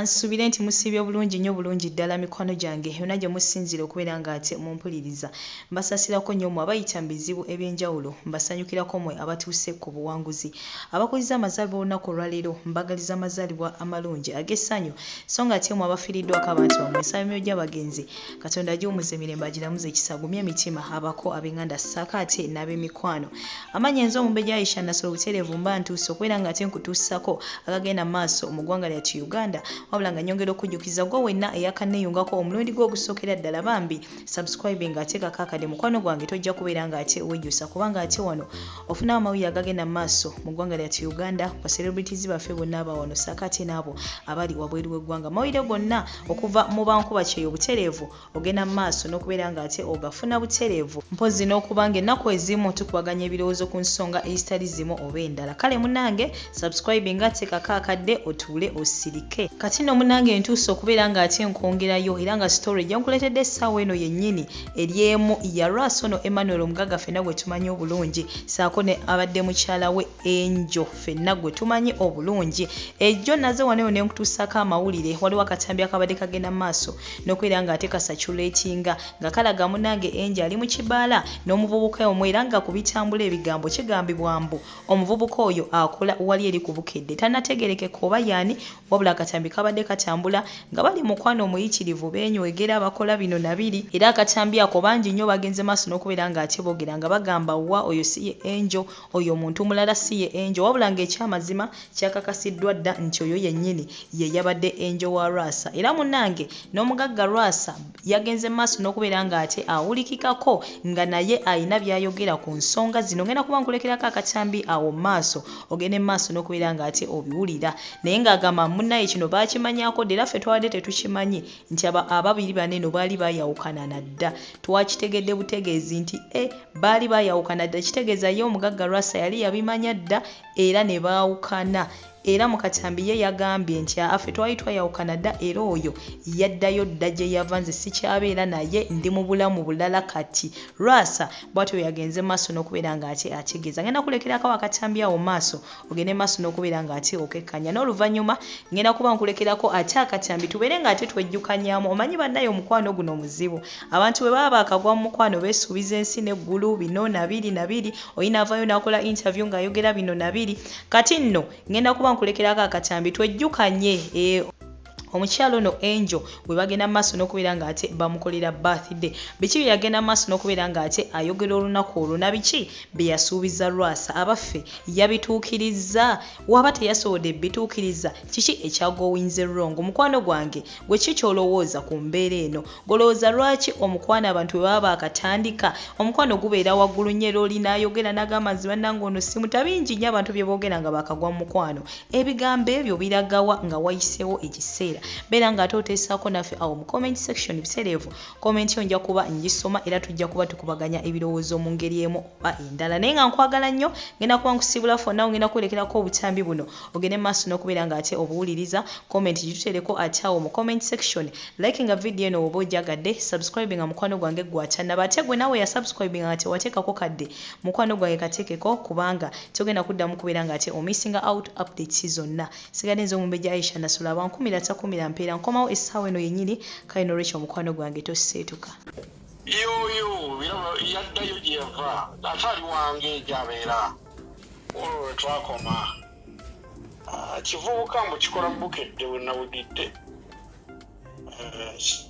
kansubire nti musibye bulungi nnyo bulungi ddala mikwano gyange yonna gye musinzire okubeera nga ate mumpuliriza mbasasirako nnyo mmwe abayita mu bizibu eby'enjawulo mbasanyukirako mmwe abatuuse ku buwanguzi abakuliza amazaalibwa olunaku olwaleero mbagaliza amazaalibwa amalungi ag'essanyu so nga ate mmwe abafiiriddwako abantu bammwe ensabamyo gy'abagenzi katonda agiwumuza emirembe agiramuza ekisagumya emitima abako ab'enganda ssaako ate n'ab'emikwano amanyi enzo omumbejja Aisha Nasolo butereevu mba ntuuse okubeera nga ate nkutuusako agagenda maaso mu ggwanga lyattu Uganda wabula nga nyongera okujjukiza gwe wenna eyakanneeyungako omulundi gwe ogusookera ddala bambi subscribe nga ate kakakadde mukwano gwange tojja kubeera nga ate wejjusa kubanga ate wano ofuna amawulire agagenda maaso mu ggwanga lyattu Uganda ba celebrities baffe bonna aba wano ssaako ate n'abo abali wabweru w'eggwanga amawulire gonna okuva mu bankuba kyeyo butereevu ogenda maaso n'okubeera nga ate ogafuna butereevu mpozi n'okuba nga ennaku ezimu tukubaganya ebirowoozo ku nsonga ezitali zimu oba endala kale munnange subscribe nga ate kakakadde otuule osirike kati nno munnange ntuuse okubeera nga ate nkwongerayo era nga story gyankuleetedde essaawa eno yennyini eryemu ya Lwasono Emmanuel Omugagga ffenna gwe tumanyi obulungi saako ne abadde mukyala we Enjo ffenna gwe tumanyi obulungi ejjo naze wano ne nkutuusako amawulire waliwo akatambi akabadde kagenda mu maaso n'okubeera nga ate kasatulatinga nga kalaga munnange Enjo ali mu kibaala n'omuvubuka omwe era nga ku bitambula ebigambo kigambibwa mbu omuvubuka oyo akola wali eri ku bukedde tannategerekeka oba yaani wabula akatambi kabadde katambula nga bali mukwano omuyitirivu beenywegera bakola bino nabiri era akatambi ako bangi nnyo bagenze maaso n'okubeera nga ate boogera nga bagamba wa oyo si ye Enjo oyo omuntu mulala si ye Enjo wabula ng'ekyamazima kyakakasiddwa dda nti oyo yennyini ye yabadde Enjo wa Lwasa era munnange n'omugagga Lwasa yagenze maaso n'okubeera nga ate awulikikako nga naye ayina by'ayogera ku nsonga zino ngenda kuba nkulekerako akatambi awo maaso ogende maaso n'okubeera nga ate obiwulira naye ng'agamba munnaye kino baakimanyako ddera ffe twawadde tetukimanyi nti ababiri baneno baali baayawukana nadda twakitegedde butegeezi nti baali baayawukana dda kitegeeza ye omugagga Lwasa yali yabimanya dda era ne baawukana era mu katambi ye yagambye nti affe twali twayawukana dda era oyo yaddayo dda gye yava nze sikyabeera naye ndi mu bulamu bulala kati Lwasa bw'atyo yagenze maaso n'okubeera nga ate ategeeza ngenda kulekerako akatambi awo maaso ogende maaso n'okubeera nga ate okekkanya n'oluvannyuma ngenda kuba nkulekerako ate akatambi tubeere nga ate twejjukanyaamu omanyi bannaye omukwano guno muzibu abantu bwe baba bakagwa mu mukwano beesuubiza ensi n'eggulu bino nabiri oyina avayo n'akola interview ng'ayogera bino nabiri kati nno ngenda kuba nkulekerako akatambi twejjukanye omukyalo no Enjo bwe bagenda maaso n'okubeera nga ate bamukolera birthday biki bye yagenda maaso n'okubeera nga ate ayogera olunaku olwo na biki bye yasuubiza Lwasa abaffe yabituukiriza waba teyasobodde bituukiriza kiki ekyagowinze wrong mukwano gwange gwe ki kyolowooza ku mbeera eno golowooza lwaki omukwano abantu bwe baba bakatandika omukwano gubeera waggulu nnyo era oli n'ayogera n'agamba nti bannange ono si mutabingi nnyo abantu bye boogera nga bakagwa mu mukwano ebigambo ebyo biragawa nga wayiseewo ekiseera beera nga ate oteesaako naffe awo mu comment section biseereevu comment yo nja kuba ngisoma era tujja kuba tukubaganya ebirowoozo mu ngeri emu oba endala naye nga nkwagala nnyo ngenda kuba nkusibula fonna ngenda kwerekerako obutambi buno ogende maaso n'okubeera nga ate obuwuliriza comment gituteereko ate awo mu comment section like nga video eno oba ojagadde subscribe nga mukwano gwange gwatannaba ate gwe nawe ya subscribe nga ate wateekako kadde mukwano gwange kateekeko kubanga togenda kuddamu kubeera nga ate omissinga out updates zonna sigadde nze omumbejja Aisha Nasolo abankumira mpeera nkomawo essaawa eno yennyini kale n'olwekyo omukwano gwange toseetuka yoyo yaddayo gye yava ate ali wange gyabeera olwo lwe twakoma kivubuka mbu kikola bukedde we nawulidde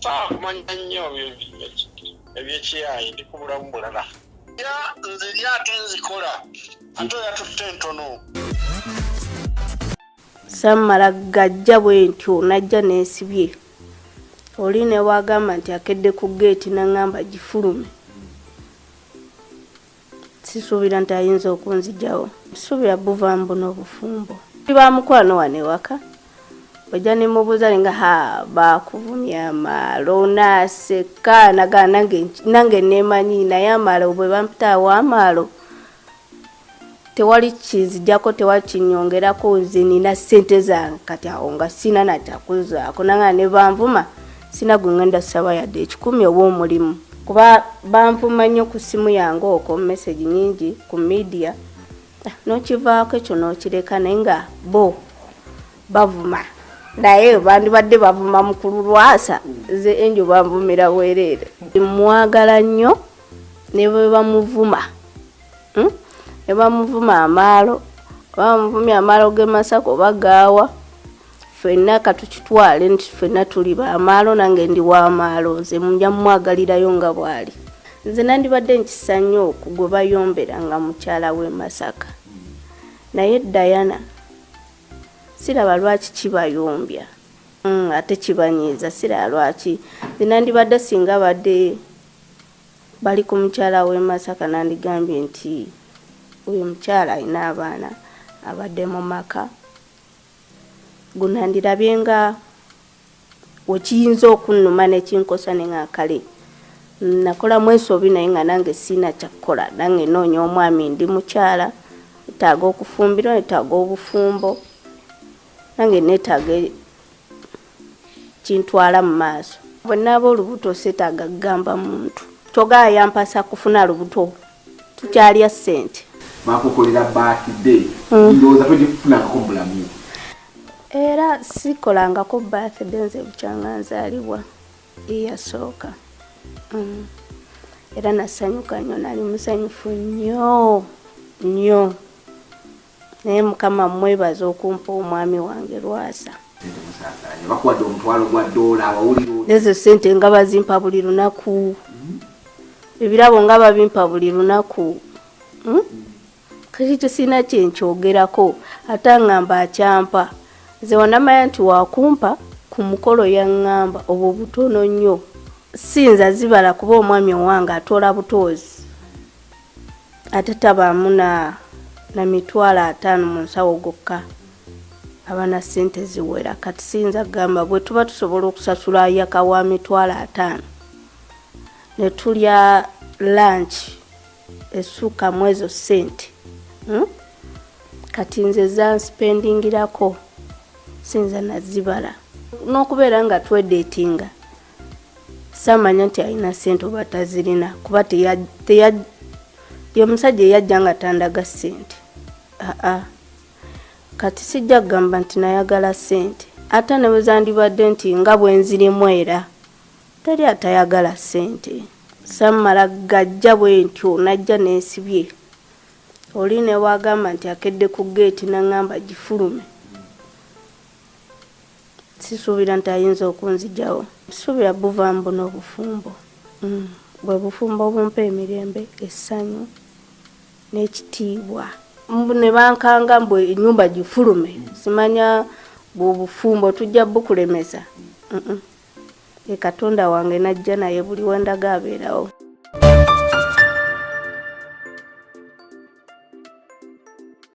saakumanya nnyo ebyekiyayi ndi ku bulamu bulala nze lyate nzikola ate yatutte entono Samala gajja bwe ntyo najja neesibye oli ne wagamba nti akedde ku geeti n'angamba gifulume sisuubira nti ayinza okunzijawo suubira buva mbuno obufumbo ba mukwano wane waka bajja ne mubuuza nga bakuvumya amaalo naaseka nagana nange neemanyi naye amaalo bwe bampitaawo amaalo tewali kinzijjako tewali kinyongerako nze nina ssente zange kati awo nga sina natakuzaako nanga ne banvuma sina gwe ngenda ssaba yadde 10 oba omulimu kuba banvuma nnyo ku ssimu yange okwo message nyingi ku media n'okivaako ekyo n'okireka naye nga bo bavuma naye bandibadde bavuma mukulu Lwasa ze enjo bamvumira bwereere mwagala nnyo ne bwe bamuvuma ne bamuvuma amaalo bamuvumya amaalo ge Masaka oba gaawa ffenna katukitwale nti ffenna tuli baamaalo nange ndi waamaalo nze mujja mwagalirayo nga bw'ali nze nandibadde nkisa nnyo gwe bayombera nga mukyala w'e Masaka naye Diana siraba lwaki kibayombya ate kibanyiiza siraba lwaki nze nandibadde singa badde bali ku mukyala w'e Masaka nandigambye nti oyo mukyala alina abaana abadde mu maka gunandirabye nga wekiyinza okunnuma nekinkosa ne ng'akale nakola mwesobi naye nga nange siina kyakkola nange noonya omwami ndi mukyala netaaga okufumbirwa netaaga obufumbo nange netaaga kintwala mu maaso bwe naaba olubuto seetaaga kugamba muntu togaa yampasa kufuna lubuto tukyalya ssente bakukolera birthday ndowooza togifunangako mulamu era sikolangako birthday nze bukyanga nzaalibwa eyasooka era nasanyuka nnyo nali musanyufu nnyo nnyo naye Mukama mwebaza okumpa omwami wange Lwasa bakuwadde omutwalo gwa $1 awawuliro ezo ssente nga bazimpa buli lunaku ebirabo nga babimpa buli lunaku kati tesina kyenkyogerako ate aŋŋamba akyampa nze wanamanya nti wakumpa ku mukolo yaŋŋamba obwo butono nnyo sinza zibala kuba omwami owange atoola butoozi ate tabaamu na $50 mu nsawo gokka abana ssente ziwera kati sinza gamba bwe tuba tusobola okusasula yaka wa $50 ne tulya lunch essuuka mu ezo ssente kati nze zanspendingirako sinza nazibala n'okubeera nga twedeetinga samanya nti alina ssente oba tazirina kuba ye musajja eyajja nga tandaga ssente kati sijja kugamba nti nayagala ssente ate ne bwe zandibadde nti nga bwe nzirimu era teri atayagala ssente sammala gajja bwe ntyo najja neesibye oli ne wagamba nti akedde ku geeti naŋŋamba gifulume sisuubira nti ayinza okunzigyawo suubira buvambu n'obufumbo bwe bufumbo bumpa emirembe essanyu n'ekitiibwa ne bankanga mbwe ennyumba gifulume simanya bwobufumbo tujja bukulemesa Katonda wange najja naye buli wendaga abeerawo